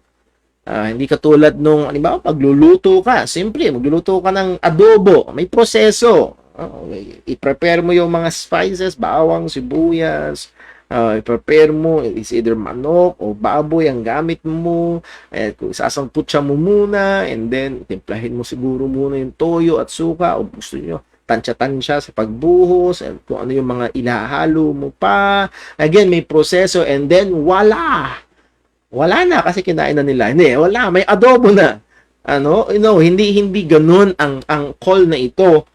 Hindi katulad nung, halimbawa, pagluluto ka. Simple, magluluto ka ng adobo. May proseso. I-prepare mo yung mga spices, bawang, sibuyas. I-prepare mo, is either manok o baboy ang gamit mo. Sasangkut siya mo muna, and then, timplahin mo siguro muna yung toyo at suka, o gusto nyo, tansya-tansya sa pagbuhos, and kung ano yung mga ilahalo mo pa. Again, may proseso, and then, wala na kasi kinain na nila. Hindi, wala, may adobo na. Ano? Hindi ganun ang call na ito.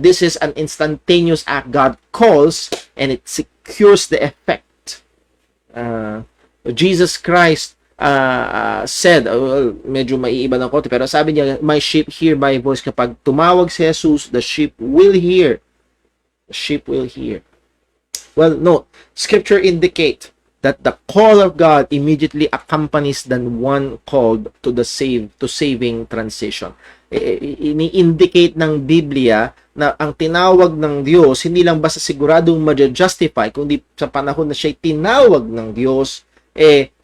This is an instantaneous act. God calls and it secures the effect. Jesus Christ said, medyo maiiba ng konti, pero sabi niya, "My sheep hear my voice." Kapag tumawag si Jesus, the sheep will hear. The sheep will hear. Well, no, Scripture indicate that the call of God immediately accompanies the one called to saving transition. Ini-indicate ng Biblia na ang tinawag ng Diyos hindi lang basta siguradong ma-justify, kundi sa panahon na siya tinawag ng Diyos,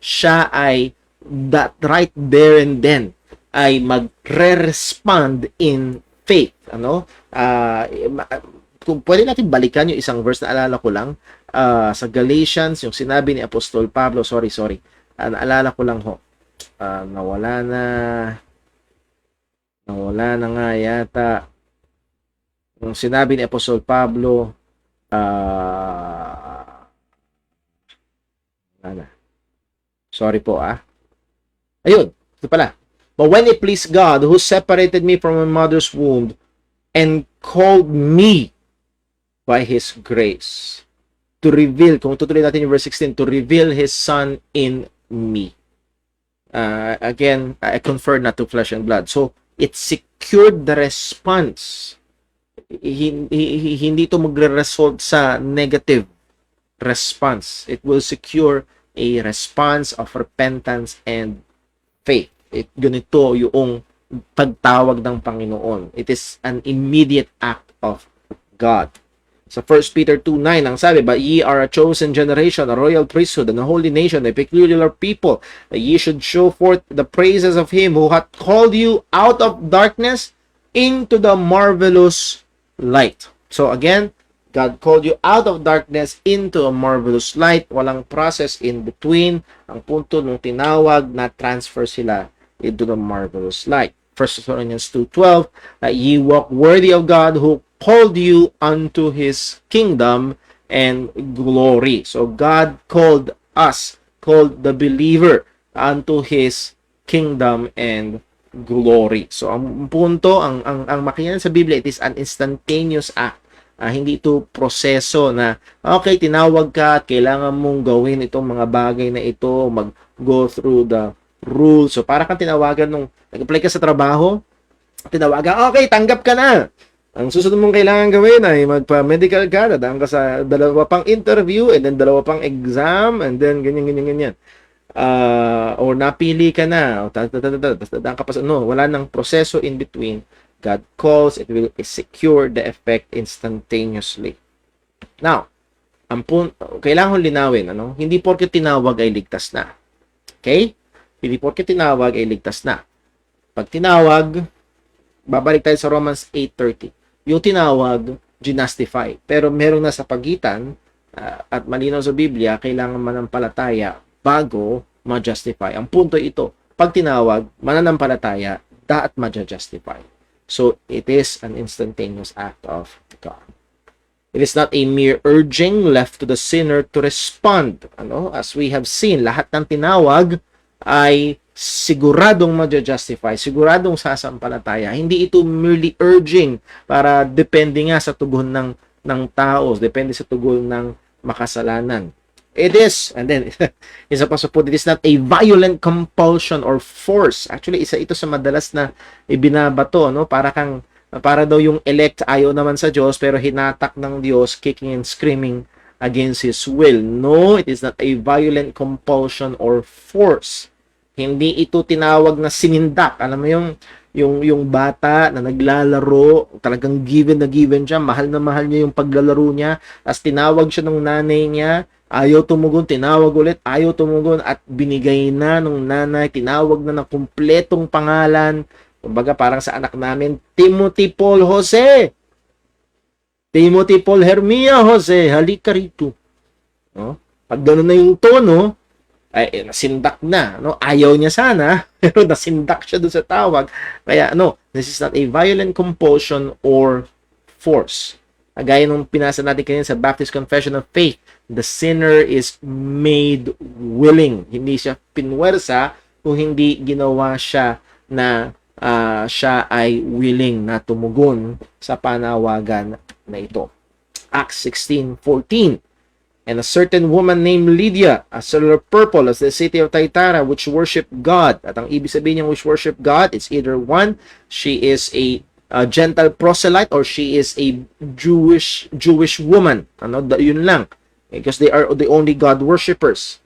siya ay that right there and then ay magre-respond in faith. Kung pwede natin balikan yung isang verse na alala ko lang, sa Galatians, yung sinabi ni Apostol Pablo, sorry, naalala ko lang ho, nawala na nga yata, yung sinabi ni Apostol Pablo, sorry po ayun, Ito pala. But when it pleased God, who separated me from my mother's womb and called me by His grace to reveal, kung tutuloy natin yung verse 16, to reveal His Son in me. Again, I confer not to flesh and blood. So, it secured the response. Hindi ito magre-result sa negative response. It will secure a response of repentance and faith. Ganito yung pagtawag ng Panginoon. It is an immediate act of God. Sa 1 Peter 2:9, ang sabi, but ye are a chosen generation, a royal priesthood, and a holy nation, a peculiar people, that ye should show forth the praises of Him who hath called you out of darkness into the marvelous light. So again, God called you out of darkness into a marvelous light. Walang process in between. Ang punto nung tinawag na transfer sila into the marvelous light. 1 Thessalonians 2:12, that ye walk worthy of God who called you unto His kingdom and glory. So God called us, called the believer unto His kingdom and glory. So ang punto, ang makiyan sa Biblia, it is an instantaneous act. Hindi ito proseso na, okay, tinawag ka at kailangan mong gawin itong mga bagay na ito, mag-go through the rules. So para kang tinawagan nung nag-apply ka sa trabaho, tinawagan, okay, tanggap ka na. Ang susunod mong kailangan gawin ay magpa-medical ka, dadaan ka sa dalawa pang interview, and then dalawa pang exam, and then ganyan. Or napili ka na, dadaan ka pa sa, wala nang proseso in between. God calls, it will secure the effect instantaneously. Now, kailangan linawin, hindi porke tinawag ay ligtas na. Okay? Hindi porke tinawag ay ligtas na. Pag tinawag, babalik tayo sa Romans 8:30. Yung tinawag, ginastify. Pero meron na sa pagitan, at malinaw sa Biblia, kailangan manampalataya bago ma-justify. Ang punto ito, pag tinawag, mananampalataya, dapat ma-justify. So, it is an instantaneous act of God. It is not a mere urging left to the sinner to respond. As we have seen, lahat ng tinawag ay siguradong ma-justify, siguradong sasampalataya. Hindi ito merely urging para depende nga sa tugon ng tao, depende sa tugon ng makasalanan. It is, and then, isa pa sa po, it is not a violent compulsion or force. Actually, isa ito sa madalas na ibinabato, para daw yung elect ayaw naman sa Diyos, pero hinatak ng Diyos, kicking and screaming against His will. No, it is not a violent compulsion or force. Hindi ito tinawag na sinindak. Alam mo yung bata na naglalaro, talagang given na given siya, mahal na mahal niya yung paglalaro niya, as tinawag siya ng nanay niya, ayaw tumugon, tinawag ulit, ayaw tumugon, at binigay na nung nanay, tinawag na ng kumpletong pangalan. Kumbaga parang sa anak namin, Timothy Paul Jose, Timothy Paul Hermia Jose, halika rito. Pag gano'n na yung tono, ay nasindak na, ayaw niya sana, pero nasindak siya doon sa tawag. Kaya this is not a violent compulsion or force. Gaya nung pinasa natin kanina sa Baptist Confession of Faith, the sinner is made willing. Hindi siya pinwersa kung hindi ginawa siya na siya ay willing na tumugon sa panawagan na ito. Acts 16:14. And a certain woman named Lydia, a seller of purple, as the city of Thyatira, which worshiped God. At ang ibig sabihin niya which worship God, it's either one, she is a Gentile proselyte, or she is a Jewish woman. Yun lang. Because they are the only God worshippers.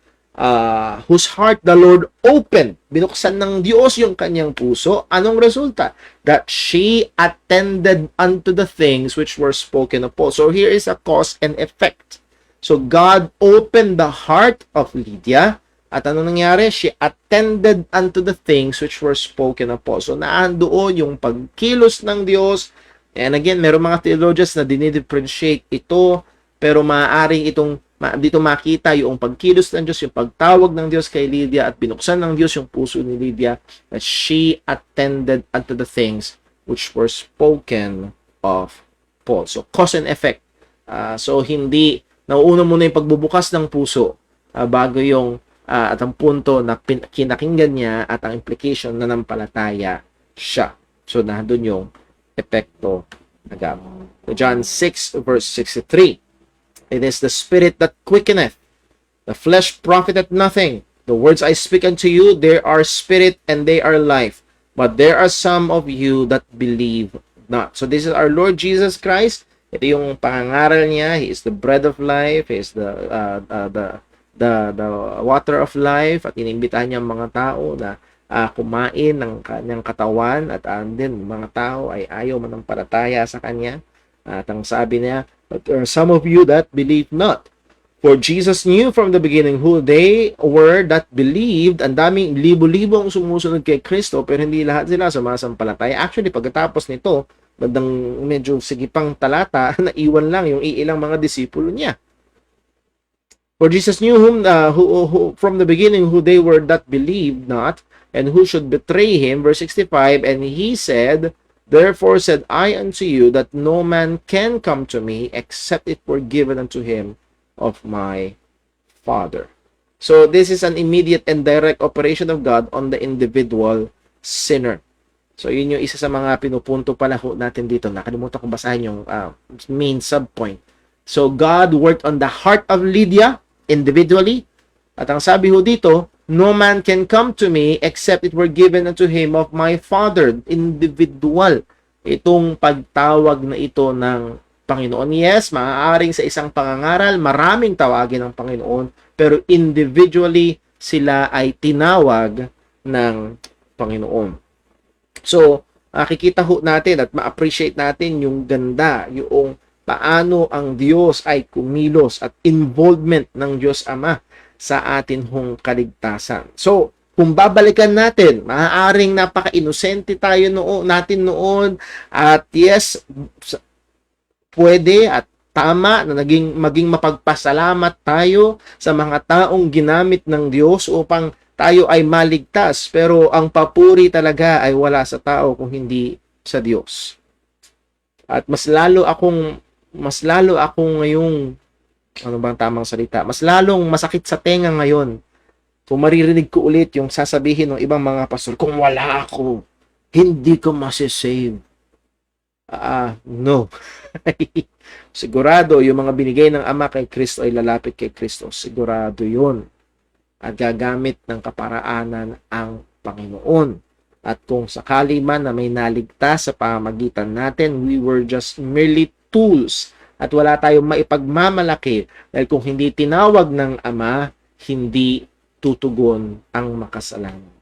Whose heart the Lord opened. Binuksan ng Diyos yung kanyang puso. Anong resulta? That she attended unto the things which were spoken of Paul. So here is a cause and effect. So God opened the heart of Lydia, at ano nangyari? She attended unto the things which were spoken of Paul. So naandoon yung pagkilos ng Diyos. And again, meron mga theologians na dinidifferentiate ito, pero maaaring dito makita yung pagkilos ng Diyos, yung pagtawag ng Diyos kay Lydia, at binuksan ng Diyos yung puso ni Lydia, that she attended unto the things which were spoken of Paul. So cause and effect. So hindi nauuna muna yung pagbubukas ng puso bago yung at ang punto na kinakinggan niya at ang implication na nanampalataya siya. So, nandun yung epekto na gamit. John 6 verse 63. It is the Spirit that quickeneth, the flesh profiteth nothing. The words I speak unto you, they are spirit and they are life. But there are some of you that believe not. So this is our Lord Jesus Christ. Ito yung pangangaral niya. He is the bread of life. He is the water of life. At inimbitahan niya ang mga tao na kumain ng kanyang katawan. At din, mga tao ay ayaw manampalataya sa kanya. At ang sabi niya, but there are some of you that believe not. For Jesus knew from the beginning who they were that believed. Ang daming libo-libo ang sumusunod kay Kristo, pero hindi lahat sila sumasampalataya. Actually, pagkatapos nito, bandang medyo sigipang talata, naiwan lang yung iilang mga disipulo niya. For Jesus knew who from the beginning who they were that believed not, and who should betray him. Verse 65, and he said, therefore said I unto you, that no man can come to me, except it were given unto him of my Father. So this is an immediate and direct operation of God on the individual sinner. So yun yung isa sa mga pinupunto pala natin dito. Nakalimutan ko basahin yung main subpoint. So God worked on the heart of Lydia individually. At ang sabi ho dito, no man can come to me except it were given unto him of my Father. Individual. Itong pagtawag na ito ng Panginoon. Yes, maaaring sa isang pangangaral, maraming tawagin ng Panginoon, pero individually, sila ay tinawag ng Panginoon. So, makikita ho natin at ma-appreciate natin yung ganda, yung paano ang Diyos ay kumilos at involvement ng Diyos Ama sa atin hong kaligtasan. So, kung babalikan natin, maaaring napaka-inosente tayo natin noon, at yes, pwede at tama na maging mapagpasalamat tayo sa mga taong ginamit ng Diyos upang tayo ay maligtas. Pero ang papuri talaga ay wala sa tao kung hindi sa Diyos. At mas lalo akong ngayong, ano bang tamang salita? Mas lalong masakit sa tenga ngayon kung maririnig ko ulit yung sasabihin ng ibang mga pastor, kung wala ako, hindi ko masisave. No. Sigurado, yung mga binigay ng Ama kay Kristo ay lalapit kay Kristo. Sigurado yun. At gagamit ng kaparaanan ang Panginoon. At kung sakali man na may naligtas sa pamamagitan natin, we were just merely tools. At wala tayong maipagmamalaki. Dahil kung hindi tinawag ng Ama, hindi tutugon ang makasalanan.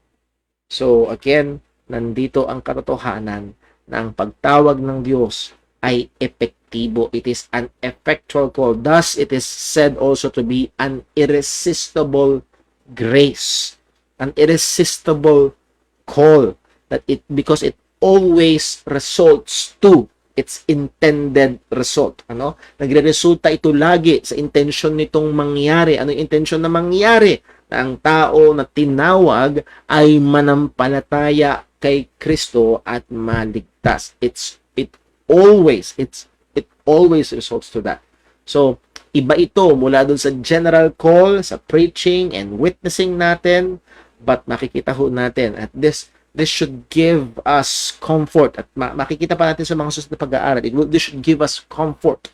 So again, nandito ang katotohanan na ang pagtawag ng Diyos ay epektibo. It is an effectual call. Thus, it is said also to be an irresistible grace. An irresistible call. Because it always results to its intended result. Nagre-resulta ito lagi sa intensyon nitong mangyari. Ano yung intensyon na mangyari? Na ang tao na tinawag ay manampalataya kay Kristo at maligtas. It always results to that. So, iba ito mula dun sa general call, sa preaching and witnessing natin, but makikita ho natin at this should give us comfort, at makikita pa natin sa mga susunod na pag-aaral. This should give us comfort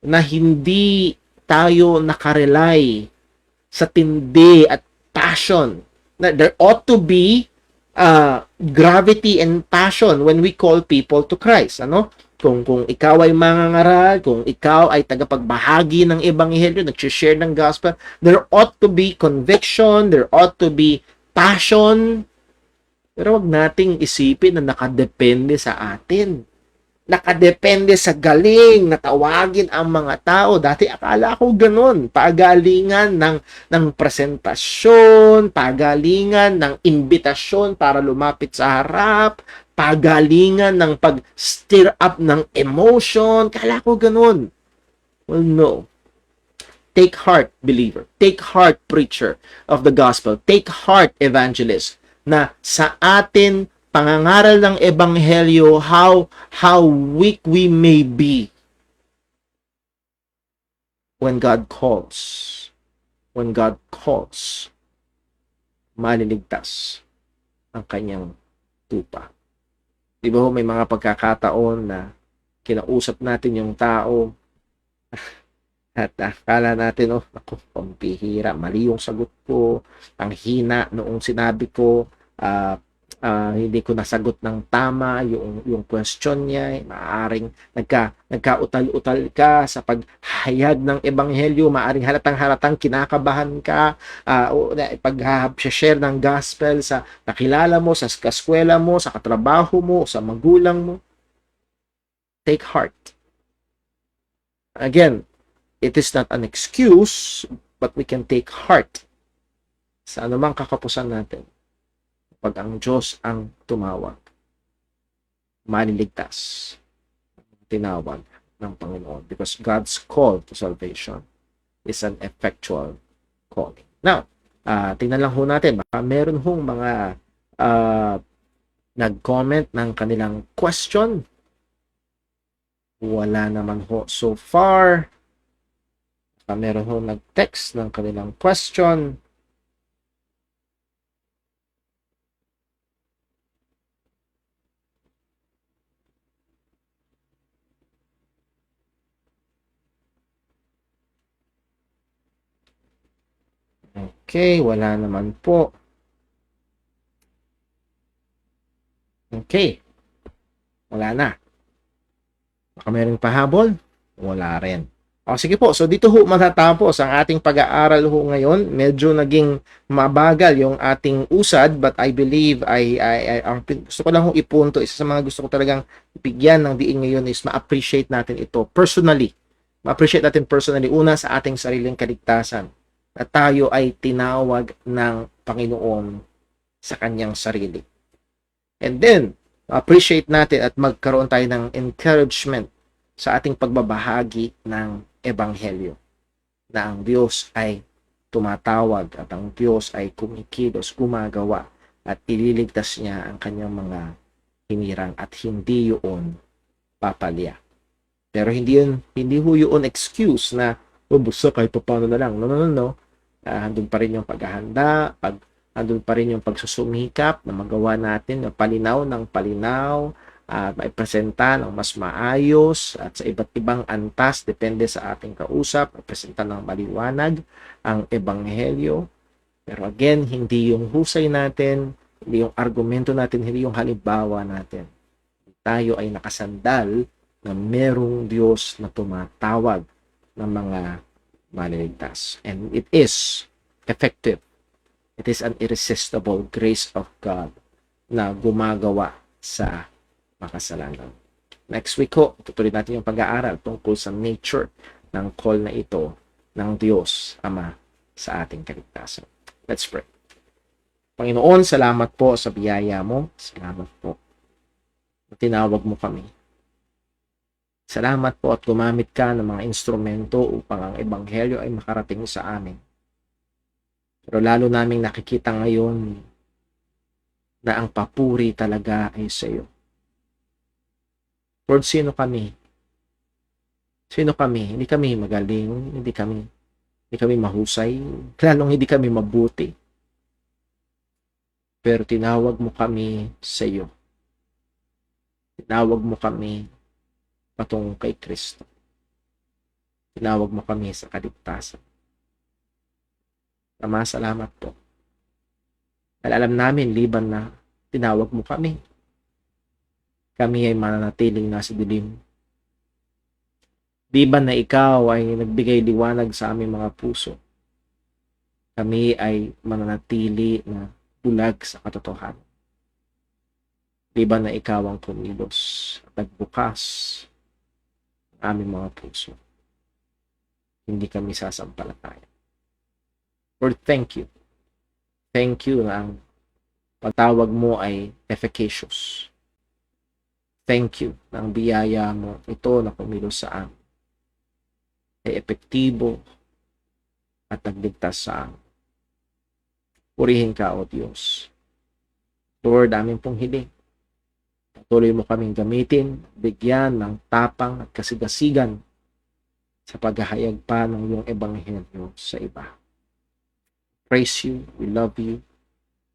na hindi tayo nakarely sa tindi at passion. Na there ought to be gravity and passion when we call people to Christ. Kung ikaw ay mangangaral, kung ikaw ay tagapagbahagi ng ebanghelyo, nag-share ng gospel, there ought to be conviction, there ought to be passion. Pero wag nating isipin na nakadepende sa atin. Nakadepende sa galing na tawagin ang mga tao. Dati akala ko ganun. Pagalingan ng presentasyon, pagalingan ng imbitasyon para lumapit sa harap, pagalingan ng pag-stir up ng emotion. Kala ko ganun. Well, no. Take heart, believer. Take heart, preacher of the gospel. Take heart, evangelist. Na sa atin pangangaral ng ebanghelyo, how weak we may be when God calls. When God calls. maliligtas ang kanyang tupa. Di ba may mga pagkakataon na kinausap natin yung tao at akala natin, naku, pampihira, mali yung sagot ko, ang hina noong sinabi ko, hindi ko nasagot ng tama yung question niya, maaring nagkautal-utal ka sa paghayag ng ebanghelyo, maaring halatang kinakabahan ka, pag-share ng gospel sa nakilala mo, sa kaskwela mo, sa katrabaho mo, sa magulang mo. Take heart. Again, it is not an excuse, but we can take heart sa anumang kakapusan natin. Pag ang Diyos ang tumawag, maliligtas, tinawag ng Panginoon. Because God's call to salvation is an effectual calling. Now, tingnan lang ho natin, baka meron hong mga nag-comment ng kanilang question. Wala naman ho so far. Meron ho nag-text ng kanilang question. Okay, wala naman po. Okay. Wala na. Baka meron pahabol? Wala rin. Sige po, so dito ho matatapos ang ating pag-aaral ho ngayon. Medyo naging mabagal yung ating usad, but I believe ang gusto ko lang ho ipunto, isa sa mga gusto ko talagang bigyan ng diin ngayon is ma-appreciate natin ito personally. Ma-appreciate natin personally, una sa ating sariling kaligtasan, na tayo ay tinawag ng Panginoon sa kanyang sarili. And then, appreciate natin at magkaroon tayo ng encouragement sa ating pagbabahagi ng Ebanghelyo, na ang Diyos ay tumatawag at ang Diyos ay kumikilos, gumagawa at ililigtas niya ang kanyang mga hinirang at hindi yun papalya. Pero hindi ho yun excuse na basta kahit paano na lang. No. Andun pa rin yung paghahanda, andun pa rin yung pagsusumikap na magawa natin ng palinaw at maipresenta ng mas maayos at sa iba't ibang antas, depende sa ating kausap, maipresenta ng maliwanag ang ebanghelyo. Pero again, hindi yung husay natin, hindi yung argumento natin, hindi yung halimbawa natin. Tayo ay nakasandal na merong Diyos na tumatawag ng mga maliligtas. And it is effective. It is an irresistible grace of God na gumagawa sa makasalanan. Next week ho, tutuloy natin yung pag-aaral tungkol sa nature ng call na ito ng Diyos Ama sa ating kaligtasan. Let's pray. Panginoon, salamat po sa biyaya mo. Salamat po. Tinawag mo kami. Salamat po at gumamit ka ng mga instrumento upang ang ebanghelyo ay makarating sa amin. Pero lalo naming nakikita ngayon na ang papuri talaga ay sa iyo. Lord, sino kami? Sino kami? Hindi kami magaling, hindi kami mahusay, lalong hindi kami mabuti. Pero tinawag mo kami sa iyo. Tinawag mo kami patungo kay Kristo. Tinawag mo kami sa kaligtasan. Ama, salamat po. Dahil alam namin, liban na tinawag mo kami, kami ay mananatiling nasa dilim. Liban na ikaw ay nagbigay liwanag sa aming mga puso, kami ay mananatili na bulag sa katotohanan. Liban na ikaw ang kumilos at nagbukas ang aming mga puso, hindi kami sasampalataya. Lord, thank you. Thank you na ang pagtawag mo ay efficacious. Thank you na ang biyaya mo ito na kumilos sa amin ay epektibo at nagligtas sa amin. Purihin ka, O Diyos. Lord, amin pong hiling. Patuloy mo kaming gamitin, bigyan ng tapang at kasigasigan sa paghahayag pa ng iyong ebanghelyo sa iba. Praise you, we love you,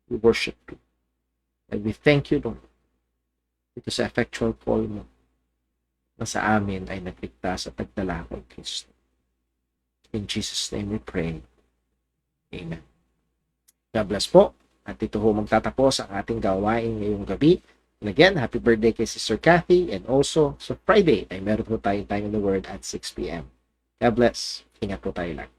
We worship you. And we thank you, Lord, ito sa effectual call mo na sa amin ay nagligtas at nagdala kay Kristo. In Jesus' name we pray. Amen. God bless po. At ito ho magtatapos ang ating gawain ngayong gabi. And again, happy birthday kay Sister Kathy. And also, so Friday ay meron po tayong Time in the Word at 6 p.m. God bless. Ingat po tayo lang.